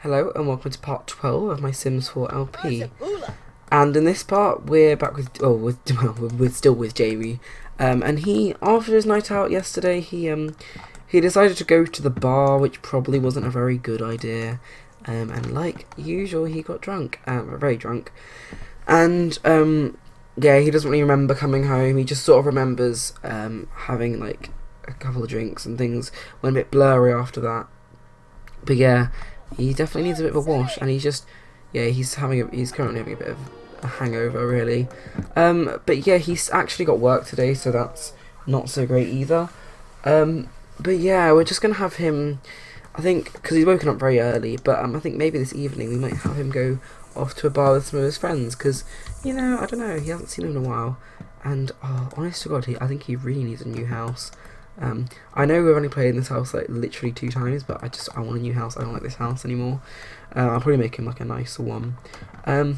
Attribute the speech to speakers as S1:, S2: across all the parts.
S1: Hello and welcome to part 12 of my Sims 4 LP. And in this part we're back with, we're still with Jamie. And he, after his night out yesterday, he decided to go to the bar, which probably wasn't a very good idea. And like usual, he got drunk, very drunk. And yeah, he doesn't really remember coming home. He just sort of remembers having like a couple of drinks and things went a bit blurry after that. But yeah, he definitely needs a bit of a wash, and he's currently having a bit of a hangover, really. But yeah, he's actually got work today, so that's not so great either. But yeah, we're just gonna have him, I think, because he's woken up very early. But I think maybe this evening we might have him go off to a bar with some of his friends, because I don't know, he hasn't seen him in a while, and honest to God, I think he really needs a new house. I know we've only played in this house like literally 2 times, but I want a new house. I don't like this house anymore. I'll probably make him like a nicer one. But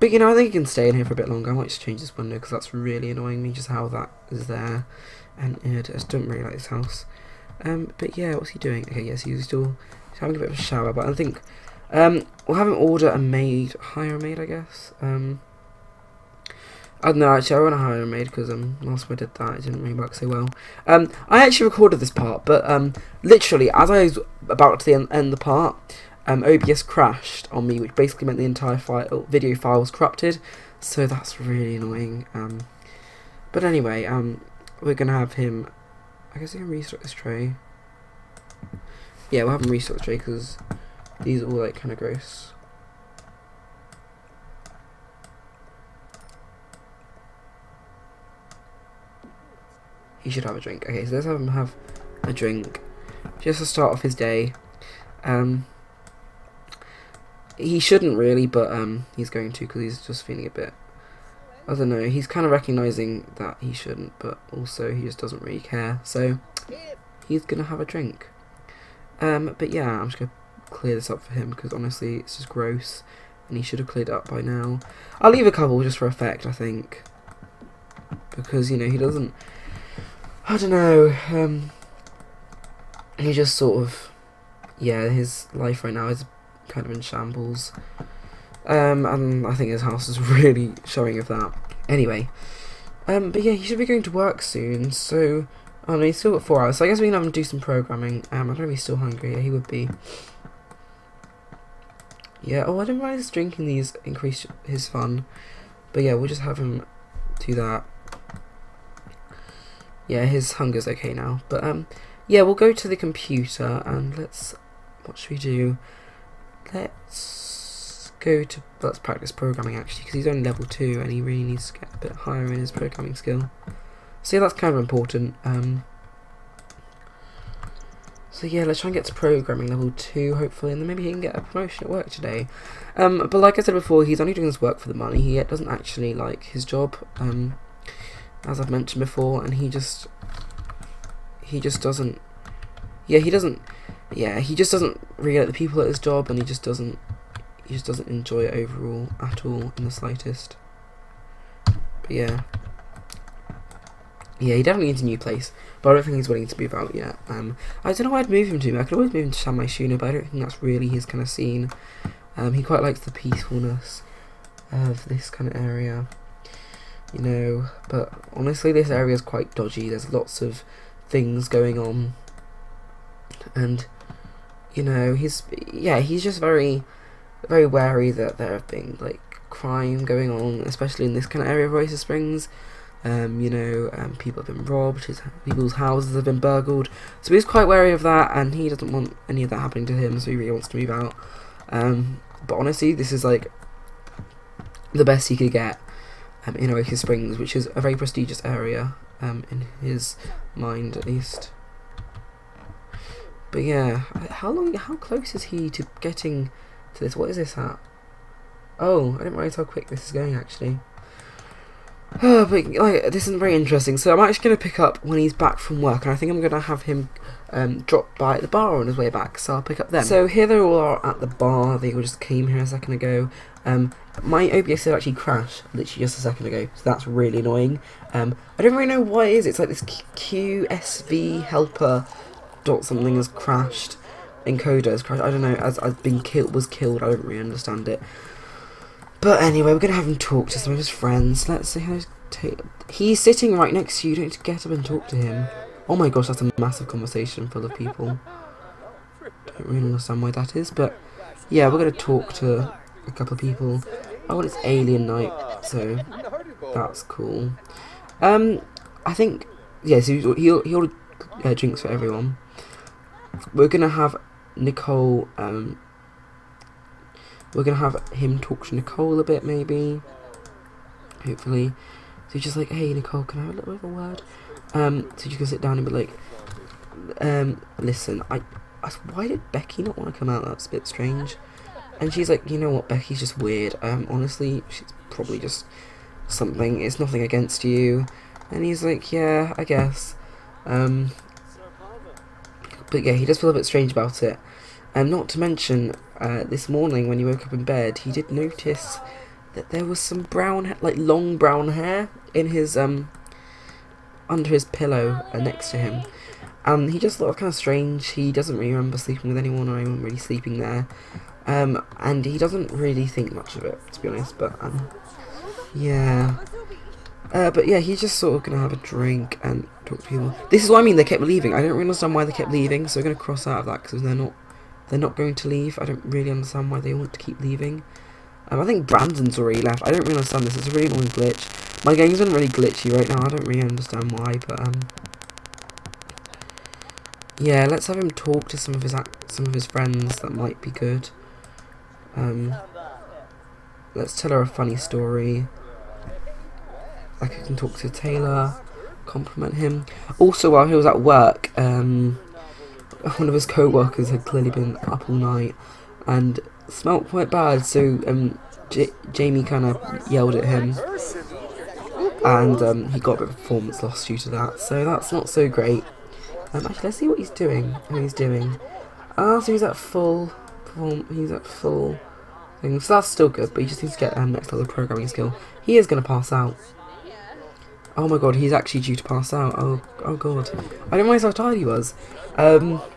S1: I think he can stay in here for a bit longer. I might just change this window because that's really annoying me, just how that is there. And I just don't really like this house. But yeah, what's he doing? Okay, yes, he's having a bit of a shower, but I think we'll have him order a maid, hire a maid, I guess. I don't know, actually, I want to hire a maid because last time I did that, it didn't really work so well. I actually recorded this part, but literally, as I was about to end the part, OBS crashed on me, which basically meant the entire video file was corrupted, so that's really annoying. But anyway, we're going to have him, I guess I can restock this tray. Yeah, we'll have him restock the tray because these are all like kind of gross. He should have a drink. Okay, so let's have him have a drink just to start off his day. He shouldn't really, but he's going to because he's just feeling a bit, I don't know, he's kind of recognising that he shouldn't, but also he just doesn't really care, so he's going to have a drink. But yeah, I'm just going to clear this up for him because honestly it's just gross and he should have cleared it up by now. I'll leave a couple just for effect, I think, because he doesn't, I don't know, he just sort of, yeah, his life right now is kind of in shambles, and I think his house is really showing of that. Anyway, but yeah, he should be going to work soon, so, oh no, he's still got 4 hours, so I guess we can have him do some programming. I don't know if he's still hungry. Yeah, he would be. Yeah, I didn't realize drinking these increased his fun, but yeah, we'll just have him do that. Yeah, his hunger's okay now, but yeah, we'll go to the computer and what should we do? Let's practice programming actually, because he's only level 2 and he really needs to get a bit higher in his programming skill. So yeah, that's kind of important. So yeah, let's try and get to programming level 2 hopefully, and then maybe he can get a promotion at work today. But like I said before, he's only doing this work for the money. He doesn't actually like his job. As I've mentioned before, and he just doesn't really like the people at his job, and he just doesn't enjoy it overall at all in the slightest. But yeah, he definitely needs a new place, but I don't think he's willing to move out yet. I don't know where I'd move him to. I could always move him to Shanghai Shuna, but I don't think that's really his kind of scene. He quite likes the peacefulness of this kind of area. But honestly this area is quite dodgy. There's lots of things going on, and he's just very, very wary that there have been like crime going on, especially in this kind of area of Oasis Springs. People have been robbed, people's houses have been burgled, so he's quite wary of that, and he doesn't want any of that happening to him, so he really wants to move out. But honestly, this is like the best he could get in Oasis Springs, which is a very prestigious area, in his mind at least. But yeah, how close is he to getting to this? What is this at? Oh, I didn't realize how quick this is going actually. But like, this is very interesting. So I'm actually going to pick up when he's back from work, and I think I'm going to have him drop by at the bar on his way back, so I'll pick up them. So here they all are at the bar. They all just came here a second ago. My OBS did actually crash literally just a second ago, so that's really annoying. I don't really know what it is. It's like this QSV helper dot something has crashed, encoder has crashed. I don't know, as been killed, was killed. I don't really understand it. But anyway, we're gonna have him talk to some of his friends. Let's see how he's sitting right next to you. Don't get up and talk to him. Oh my gosh, that's a massive conversation full of people. Don't really understand why that is, but yeah, we're gonna talk to a couple of people. Oh, well, it's alien night, so that's cool. I think so he'll drinks for everyone. We're gonna have Nicole. We're gonna have him talk to Nicole a bit, maybe. Hopefully, so he's just like, hey Nicole, can I have a little bit of a word? So you can sit down and be like, listen, why did Becky not want to come out? That's a bit strange. And she's like, you know what, Becky's just weird. Honestly, she's probably just something. It's nothing against you. And he's like, yeah, I guess. But yeah, he does feel a bit strange about it. Not to mention, this morning when he woke up in bed, he did notice that there was some brown, like long brown hair in his under his pillow next to him. And he just thought it was kind of strange. He doesn't really remember sleeping with anyone or anyone really sleeping there. And he doesn't really think much of it, to be honest, but, yeah. But yeah, he's just sort of gonna have a drink and talk to people. This is what I mean, they kept leaving. I don't really understand why they kept leaving, so we're gonna cross out of that, because they're not going to leave. I don't really understand why they want to keep leaving. I think Brandon's already left. I don't really understand this. It's a really annoying glitch. My game's been really glitchy right now. I don't really understand why, but, yeah, let's have him talk to some of his friends. That might be good. Let's tell her a funny story. Like, I can talk to Taylor, compliment him. Also, while he was at work, one of his co-workers had clearly been up all night and smelt quite bad, so Jamie kind of yelled at him, and he got a bit of performance loss due to that, so that's not so great. Actually, let's see what he's doing. How he's doing. So he's at full thing, so that's still good, but he just needs to get next level programming skill. He is going to pass out. Oh my god, he's actually due to pass out. Oh god. I didn't realize how tired he was. But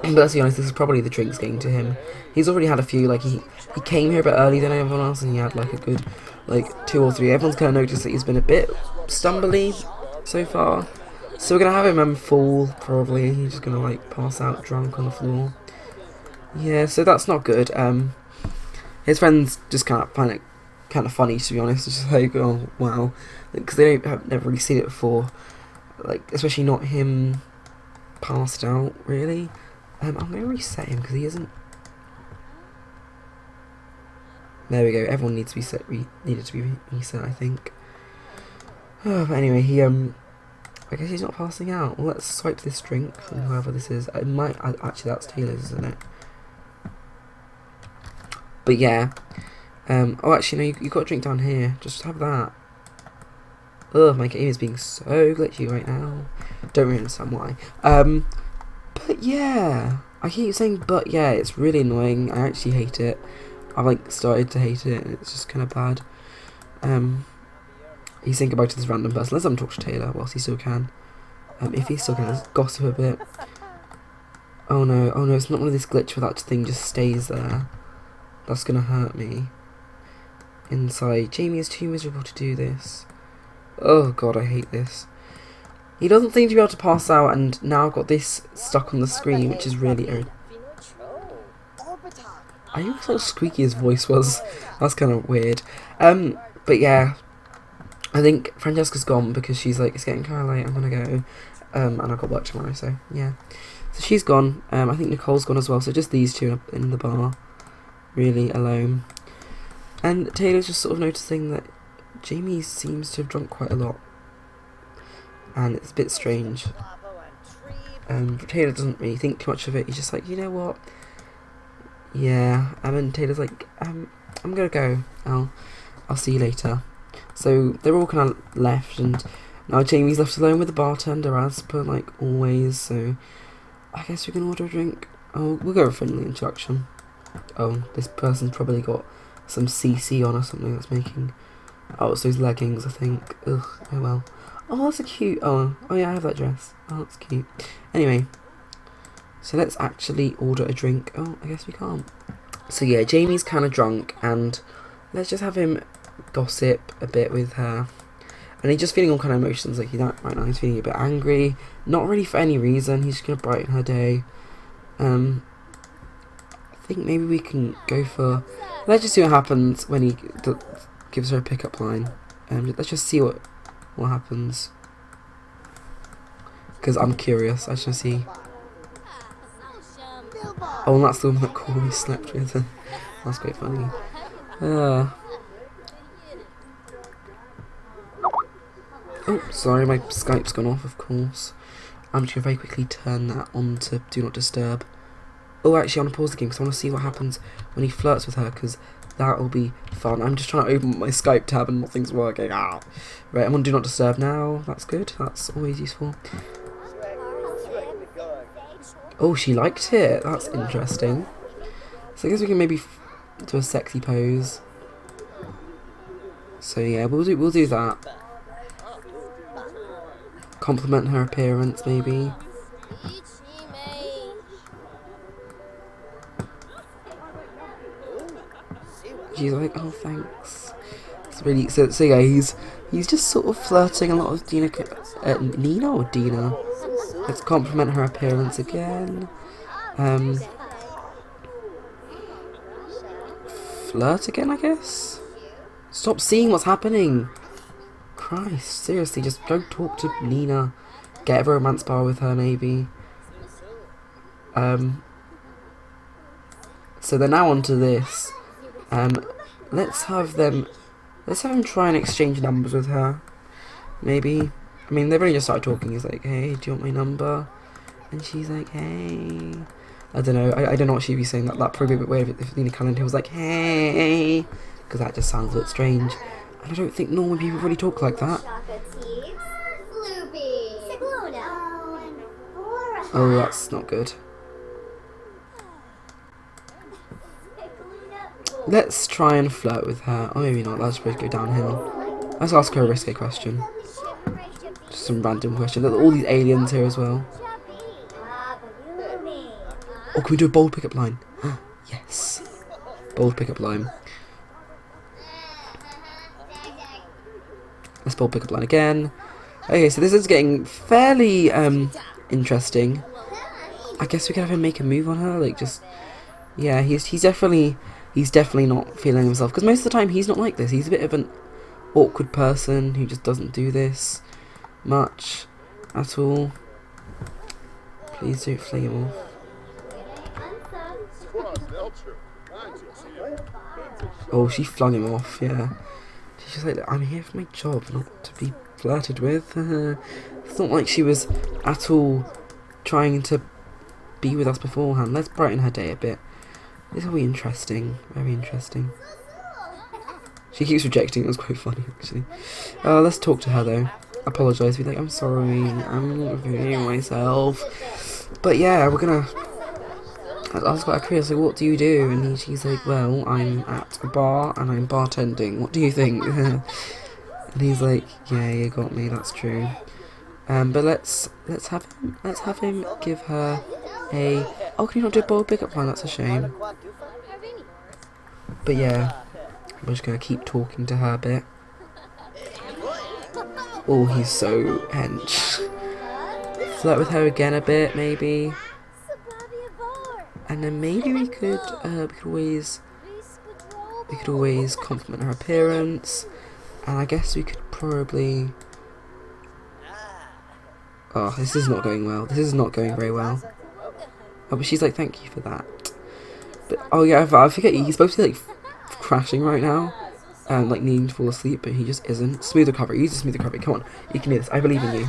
S1: let's be honest, this is probably the drinks getting to him. He's already had a few, like, he came here a bit earlier than everyone else, and he had, like, a good, like, 2 or 3. Everyone's kind of noticed that he's been a bit stumbly so far. So we're going to have him fall, probably. He's just going to, like, pass out drunk on the floor. Yeah, so that's not good. His friends just kind of find it kind of funny, to be honest. It's just like, oh, wow. Because they have never really seen it before. Like, especially not him passed out, really. I'm going to reset him because he isn't. There we go. Everyone needs to be set. Needed to be reset, I think. Oh, but anyway, I guess he's not passing out. Well, let's swipe this drink from whoever this is. It might actually, that's Taylor's, isn't it? But yeah. Oh, actually, no. You got a drink down here. Just have that. Ugh, my game is being so glitchy right now. Don't really understand why. But yeah, I keep saying but yeah, it's really annoying. I actually hate it. I've like started to hate it, and it's just kind of bad. He's saying goodbye to this random person. Let's let him talk to Taylor whilst he still can. If he still can, let's gossip a bit. Oh no, it's not one of this glitch where that thing just stays there. That's gonna hurt me. Inside, Jamie is too miserable to do this. Oh god, I hate this. He doesn't seem to be able to pass out, and now I've got this stuck on the screen, which is really irritating. I knew how squeaky his voice was. That's kind of weird. But yeah, I think Francesca's gone because she's like, it's getting kind of late, I'm gonna go. And I've got work tomorrow, so yeah. So she's gone. I think Nicole's gone as well, so just these two in the bar, really alone. And Taylor's just sort of noticing that Jamie seems to have drunk quite a lot. And it's a bit strange. Taylor doesn't really think too much of it. He's just like, you know what? Yeah. And Taylor's like, I'm gonna go. I'll see you later. So they're all kind of left, and now Jamie's left alone with the bartender, as per like always. So I guess we can order a drink. Oh, we'll go with a friendly introduction. Oh, this person's probably got some CC on or something that's making. Oh, it's those leggings, I think. Ugh. Oh well. Oh, that's a cute. Oh yeah, I have that dress. Oh, that's cute. Anyway, So let's actually order a drink. Oh, I guess we can't. So yeah, Jamie's kind of drunk, and let's just have him gossip a bit with her. And he's just feeling all kind of emotions, like right now he's feeling a bit angry, not really for any reason, he's just going to brighten her day. I think maybe we can go for, let's just see what happens when he gives her a pickup line. Let's just see what happens, because I'm curious. I just want to see. Oh, and that's the one that Corey slept with. That's quite funny. Oh, sorry, my Skype's gone off, of course. I'm just going to very quickly turn that on to Do Not Disturb. Oh, actually, I want to pause the game because I want to see what happens when he flirts with her, because that will be fun. I'm just trying to open my Skype tab and nothing's working. Ah. Right, I'm on Do Not Disturb now. That's good. That's always useful. Oh, she liked it. That's interesting. So I guess we can maybe do a sexy pose. So yeah, we'll do that. Compliment her appearance, maybe. She's like, oh, thanks. It's really so yeah. He's just sort of flirting a lot with Nina or Dina. Let's compliment her appearance again. Flirt again, I guess. Stop seeing what's happening. Christ, seriously, just go talk to Nina. Get a romance bar with her, maybe. So they're now onto this. Let's have him try and exchange numbers with her. Maybe. I mean, they've only just started talking. He's like, hey, do you want my number? And she's like, hey. I don't know. I don't know what she'd be saying. That probably a bit weird if Nina Calendar was like, hey. Because that just sounds a bit strange. And I don't think normal people really talk like that. Oh, that's not good. Let's try and flirt with her. Or maybe not. That's supposed to go downhill. Let's ask her a risky question. Just some random question. All these aliens here as well. Oh, can we do a bold pickup line? Yes. Bold pickup line. Let's bold pickup line again. Okay, so this is getting fairly interesting. I guess we can have him make a move on her, like just yeah. He's definitely not feeling himself, because most of the time he's not like this. He's a bit of an awkward person who just doesn't do this much at all. Please don't fling him off. Oh, she flung him off. Yeah. She's just like, I'm here for my job, not to be flirted with. It's not like she was at all trying to be with us beforehand. Let's brighten her day a bit. This will be interesting. Very interesting. She keeps rejecting. It was quite funny, actually. Let's talk to her, though. Apologise. Be like, I'm sorry. I'm not feeling myself. But yeah, we're gonna... I was quite curious, like, what do you do? And she's like, well, I'm at a bar and I'm bartending. What do you think? And he's like, yeah, you got me. That's true. But let's have him give her a. Oh, can you not do a bold pickup line? That's a shame. But yeah, we're just gonna keep talking to her a bit. Oh, he's so hench. Flirt with her again a bit, maybe. And then maybe we could always compliment her appearance, and I guess we could probably. Oh, this is not going well. This is not going very well. Oh, but she's like, thank you for that. But oh yeah, I forget he's supposed to be like crashing right now, like needing to fall asleep, but he just isn't. Smooth recovery. Use a smooth recovery. Come on, you can do this. I believe in you.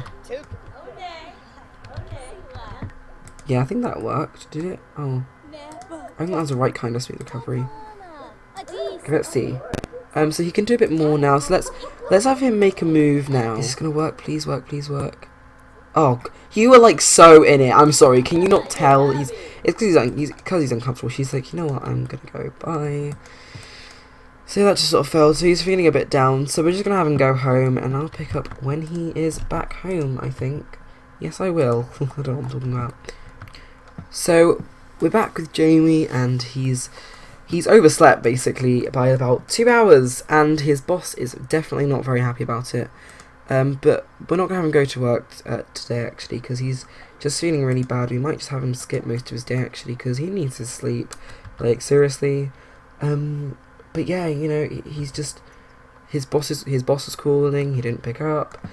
S1: Yeah, I think that worked. Did it? Oh. I think that was the right kind of smooth recovery. Okay, let's see. So he can do a bit more now. So let's have him make a move now. Is this gonna work? Please work. Please work. Oh, you were like so in it. I'm sorry. Can you not tell? It's because he's uncomfortable. She's like, you know what? I'm gonna go. Bye. So that just sort of failed. So he's feeling a bit down. So we're just gonna have him go home, and I'll pick up when he is back home. I think. Yes, I will. I don't know what I'm talking about. So we're back with Jamie, and he's overslept basically by about 2 hours, and his boss is definitely not very happy about it. But we're not gonna have him go to work today actually, because he's just feeling really bad. We might just have him skip most of his day actually, because he needs his sleep, like seriously. But yeah, you know, he's just his boss is calling. He didn't pick up,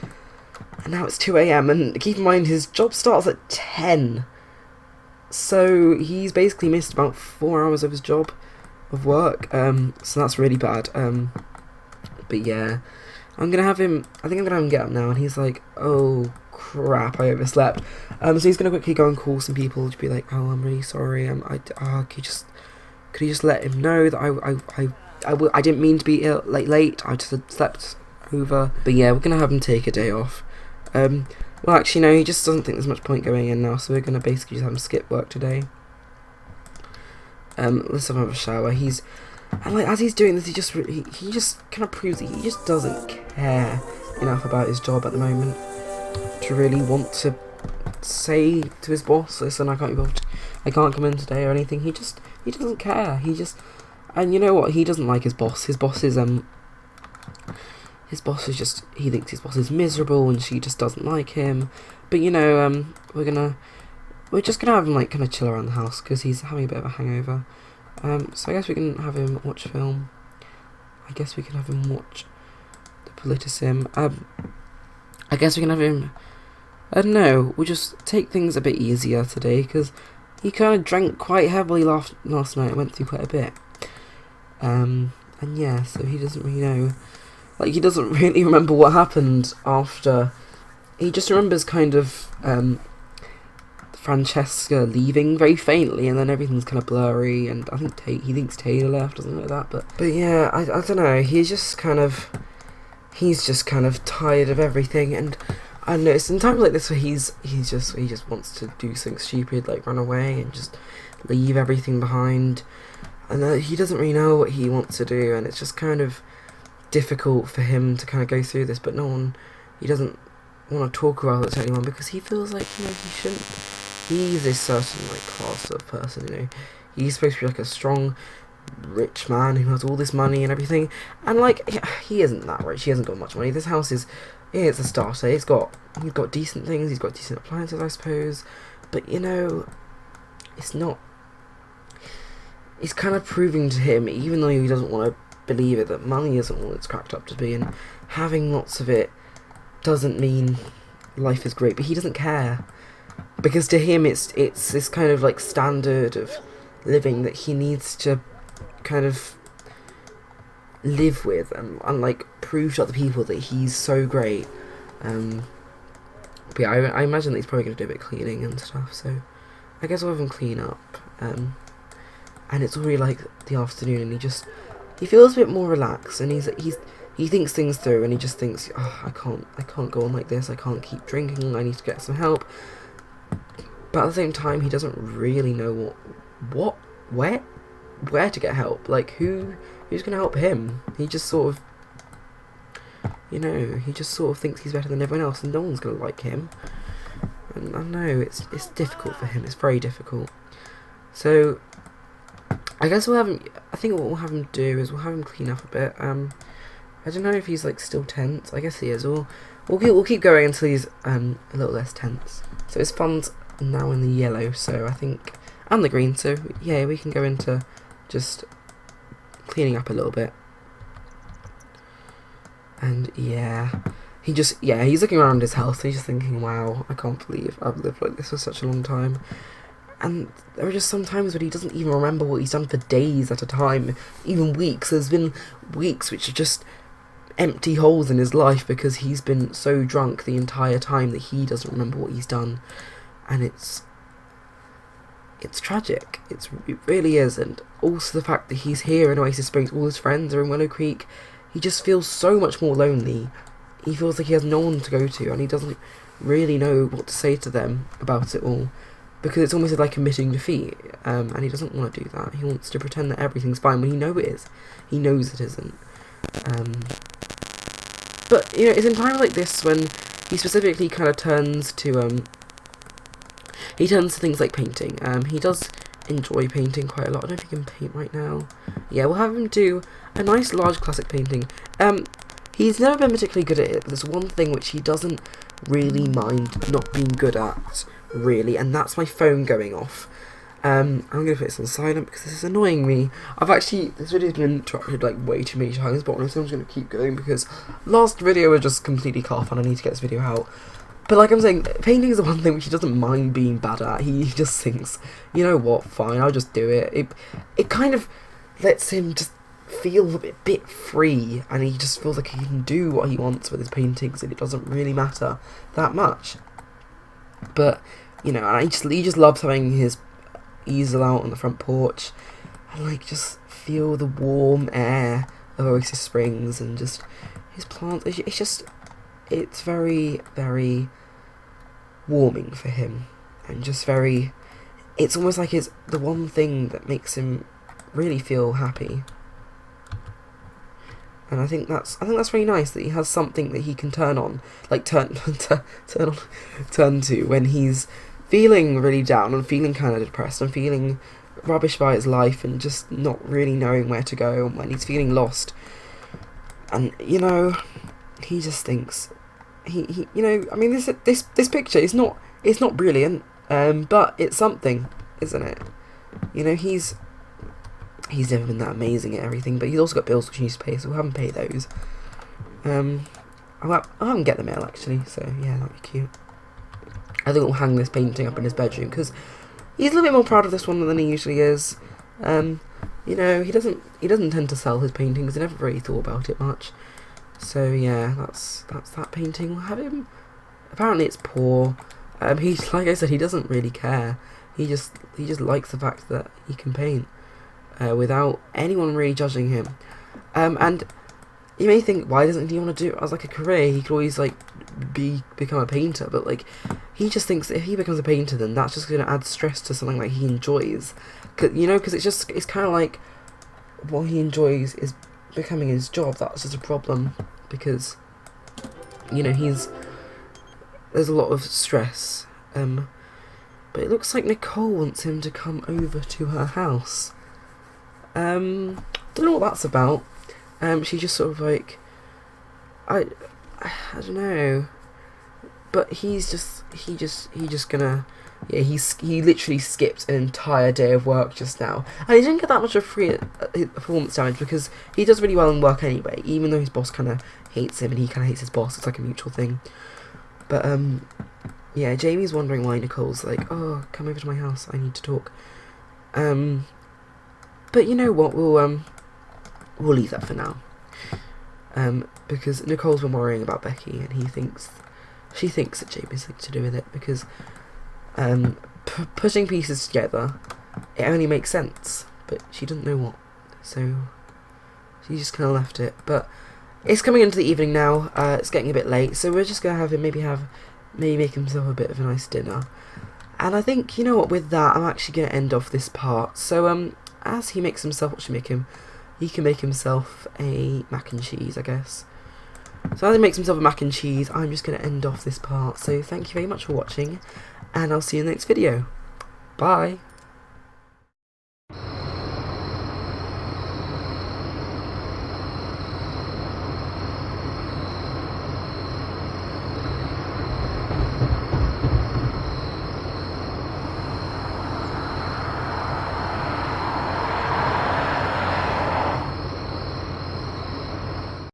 S1: and now it's 2 a.m. and keep in mind his job starts at 10. So he's basically missed about 4 hours of his job of work. So that's really bad. But yeah, I think I'm gonna have him get up now, and he's like, oh crap, I overslept. So he's gonna quickly go and call some people to be like, oh, I'm really sorry. Could you just let him know that I didn't mean to be late. I just had slept over. But yeah, we're gonna have him take a day off. Well, actually, no, he just doesn't think there's much point going in now, so we're gonna basically just have him skip work today. Let's have a shower. As he's doing this, he just kind of proves that he just doesn't care enough about his job at the moment to really want to say to his boss, listen, I can't come in today or anything. He doesn't care. And you know what? He doesn't like his boss. His boss is just, he thinks his boss is miserable, and she just doesn't like him. But you know, we're just gonna have him like kind of chill around the house because he's having a bit of a hangover. So I guess we can have him watch film. I guess we can have him watch the Politicim. I guess we can have him. I don't know. We'll just take things a bit easier today because he kind of drank quite heavily last night. Went through quite a bit. And yeah, so he doesn't really know. Like, he doesn't really remember what happened after. He just remembers kind of Francesca leaving very faintly, and then everything's kind of blurry, and I think he thinks Taylor left or something like that. But yeah, I don't know. He's just kind of tired of everything, and I don't know. It's in times like this where he just wants to do something stupid, like run away and just leave everything behind. And he doesn't really know what he wants to do, and it's just kind of difficult for him to kind of go through this. But he doesn't want to talk about it to anyone because he feels like, you know, he shouldn't. He's this certain like class of person, you know. He's supposed to be like a strong, rich man who has all this money and everything, and like he isn't that rich. He hasn't got much money. This house is, yeah, it's a starter. He's got decent things. He's got decent appliances, I suppose. But you know, it's not. It's kind of proving to him, even though he doesn't want to believe it, that money isn't all it's cracked up to be, and having lots of it doesn't mean life is great. But he doesn't care, because to him it's this kind of like standard of living that he needs to kind of live with and like prove to other people that he's so great. But yeah, I imagine that he's probably going to do a bit of cleaning and stuff, so I guess we'll have him clean up. And it's already like the afternoon, and he feels a bit more relaxed, and he thinks things through, and he just thinks, oh, I can't go on like this. I can't keep drinking. I need to get some help. But at the same time, he doesn't really know where to get help. Like who's gonna help him? He just sort of, you know, thinks he's better than everyone else, and no one's gonna like him. And I know it's difficult for him. It's very difficult. So I guess we'll have him. I think what we'll have him do is we'll have him clean up a bit. I don't know if he's like still tense. I guess he is. Or we'll keep going until he's a little less tense. So his fun's now in the yellow. So I think, and the green. So yeah, we can go into just cleaning up a little bit. And yeah, he's looking around his house. And he's just thinking, wow, I can't believe I've lived like this for such a long time. And there are just some times when he doesn't even remember what he's done for days at a time, even weeks. There's been weeks which are just empty holes in his life because he's been so drunk the entire time that he doesn't remember what he's done. And it's tragic. It really is. And also the fact that he's here in Oasis Springs, all his friends are in Willow Creek, he just feels so much more lonely. He feels like he has no one to go to, and he doesn't really know what to say to them about it all. Because it's almost like admitting defeat, and he doesn't want to do that. He wants to pretend that everything's fine when he knows it is. He knows it isn't. But, you know, it's in times like this when he specifically kind of turns to, he turns to things like painting. He does enjoy painting quite a lot. I don't know if he can paint right now. Yeah, we'll have him do a nice large classic painting. He's never been particularly good at it, but there's one thing which he doesn't really mind not being good at, really, and that's my phone going off. I'm going to put this on silent because this is annoying me. This video's been interrupted like way too many times, but honestly I'm just going to keep going because last video was just completely cut off and I need to get this video out. But like I'm saying, painting is the one thing which he doesn't mind being bad at. He just thinks, you know what, fine, I'll just do it. It kind of lets him just feel a bit free, and he just feels like he can do what he wants with his paintings and it doesn't really matter that much. But, you know, and he just loves having his easel out on the front porch and like just feel the warm air of Oasis Springs and just his plants. It's very, very warming for him, and just very, it's almost like it's the one thing that makes him really feel happy. And I think that's really nice that he has something that he can turn on, like turn to when he's feeling really down and feeling kind of depressed and feeling rubbish by his life and just not really knowing where to go, and when he's feeling lost. And you know, he just thinks he you know, I mean, this picture is not brilliant, but it's something, isn't it? You know, he's never been that amazing at everything, but he's also got bills which he needs to pay, so we'll have him pay those. I'll have him get the mail actually, so yeah, that'd be cute. I think we'll hang this painting up in his bedroom because he's a little bit more proud of this one than he usually is. You know, he doesn't tend to sell his paintings. He never really thought about it much. So yeah, that's that painting. We'll have him. Apparently it's poor. He's, like I said, he doesn't really care. He just likes the fact that he can paint without anyone really judging him. And you may think, why doesn't he want to do it as like a career? He could always like become a painter, but like he just thinks that if he becomes a painter, then that's just going to add stress to something like he enjoys. You know, because it's kind of like what he enjoys is becoming his job. That's just a problem because, you know, there's a lot of stress. But it looks like Nicole wants him to come over to her house. Don't know what that's about. She just sort of like, I don't know, but he literally skipped an entire day of work just now, and he didn't get that much of free performance damage because he does really well in work anyway, even though his boss kind of hates him and he kind of hates his boss. It's like a mutual thing. But yeah, Jamie's wondering why Nicole's like, oh, come over to my house, I need to talk. But you know what, we'll leave that for now. Because Nicole's been worrying about Becky, and she thinks that Jamie's something to do with it, because putting pieces together, it only makes sense, but she doesn't know what, so she just kind of left it. But it's coming into the evening now, it's getting a bit late, so we're just going to have him maybe make himself a bit of a nice dinner. And I think, you know what, with that, I'm actually going to end off this part. So, as he makes himself, what should make him? He can make himself a mac and cheese, I guess. So as he makes himself a mac and cheese, I'm just going to end off this part. So thank you very much for watching, and I'll see you in the next video. Bye!